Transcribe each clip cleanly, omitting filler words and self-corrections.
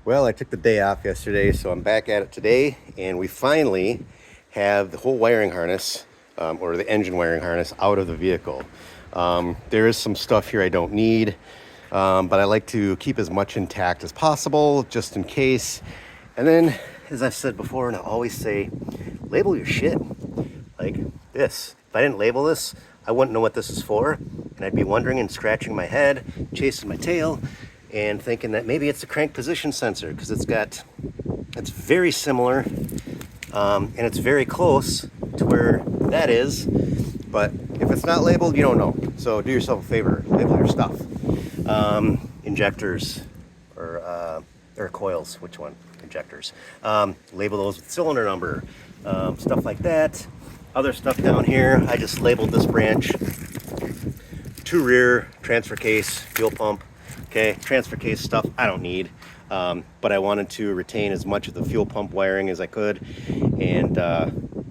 Well, I took the day off yesterday, so I'm back at it today, and we finally have the whole wiring harness, or the engine wiring harness, out of the vehicle. There is some stuff here I don't need, but I like to keep as much intact as possible, just in case. And then, as I've said before, and I always say, label your shit. Like this. If I didn't label this, I wouldn't know what this is for, and I'd be wondering and scratching my head, chasing my tail, and thinking that maybe it's a crank position sensor, because it's very similar, and it's very close to where that is, but if it's not labeled, you don't know. So do yourself a favor, label your stuff. Injectors, or coils, which one? Injectors. Label those with cylinder number, stuff like that. Other stuff down here, I just labeled this branch, 2 rear, transfer case, fuel pump. Okay, transfer case stuff I don't need, but I wanted to retain as much of the fuel pump wiring as I could, and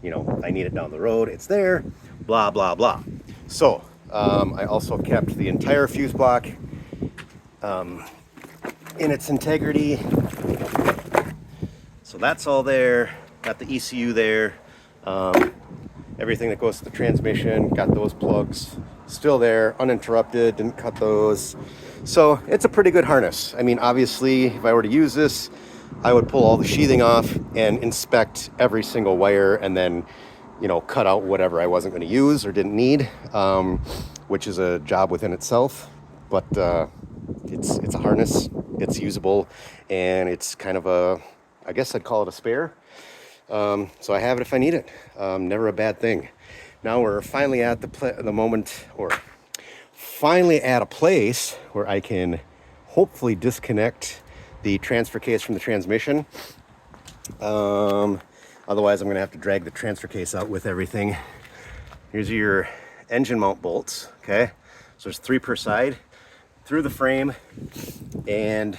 you know, I need it down the road, it's there, blah blah blah. So I also kept the entire fuse block in its integrity, so that's all there. Got the ECU there, everything that goes to the transmission, got those plugs still there, uninterrupted, didn't cut those. So it's a pretty good harness. I mean, obviously, if I were to use this, I would pull all the sheathing off and inspect every single wire, and then, you know, cut out whatever I wasn't going to use or didn't need, which is a job within itself. But it's a harness, it's usable, and it's kind of a, I guess I'd call it a spare. So I have it if I need it. Never a bad thing. Now we're finally at finally at a place where I can hopefully disconnect the transfer case from the transmission. Otherwise I'm going to have to drag the transfer case out with everything. Here's your engine mount bolts. Okay, so there's 3 per side through the frame, and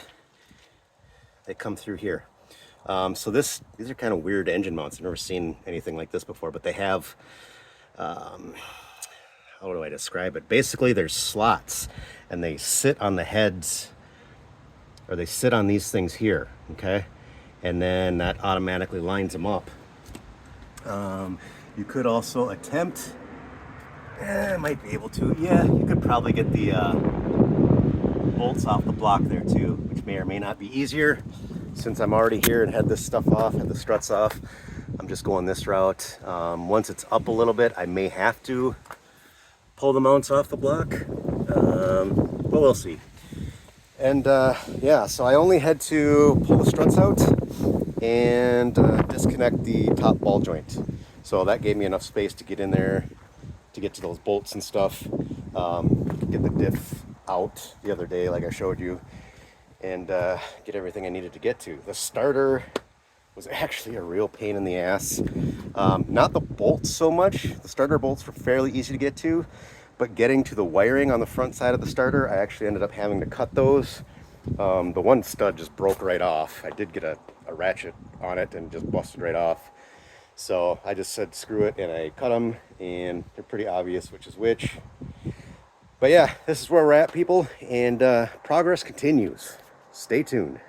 they come through here. So these are kind of weird engine mounts. I've never seen anything like this before, but they have, how do I describe it? Basically, there's slots, and they sit on the heads, or they sit on these things here, okay? And then that automatically lines them up. You could also attempt, I might be able to, yeah, you could probably get the bolts off the block there too, which may or may not be easier. Since I'm already here and had this stuff off, had the struts off, I'm just going this route. Once it's up a little bit, I may have to pull the mounts off the block, but we'll see. And yeah, so I only had to pull the struts out and disconnect the top ball joint. So that gave me enough space to get in there, to get to those bolts and stuff. Get the diff out the other day, like I showed you, and get everything I needed to get to. The starter was actually a real pain in the ass. Not the bolts so much. The starter bolts were fairly easy to get to, but getting to the wiring on the front side of the starter, I actually ended up having to cut those. The one stud just broke right off. I did get a ratchet on it and just busted right off. So I just said screw it, and I cut them, and they're pretty obvious which is which. But yeah, this is where we're at, people, and progress continues. Stay tuned.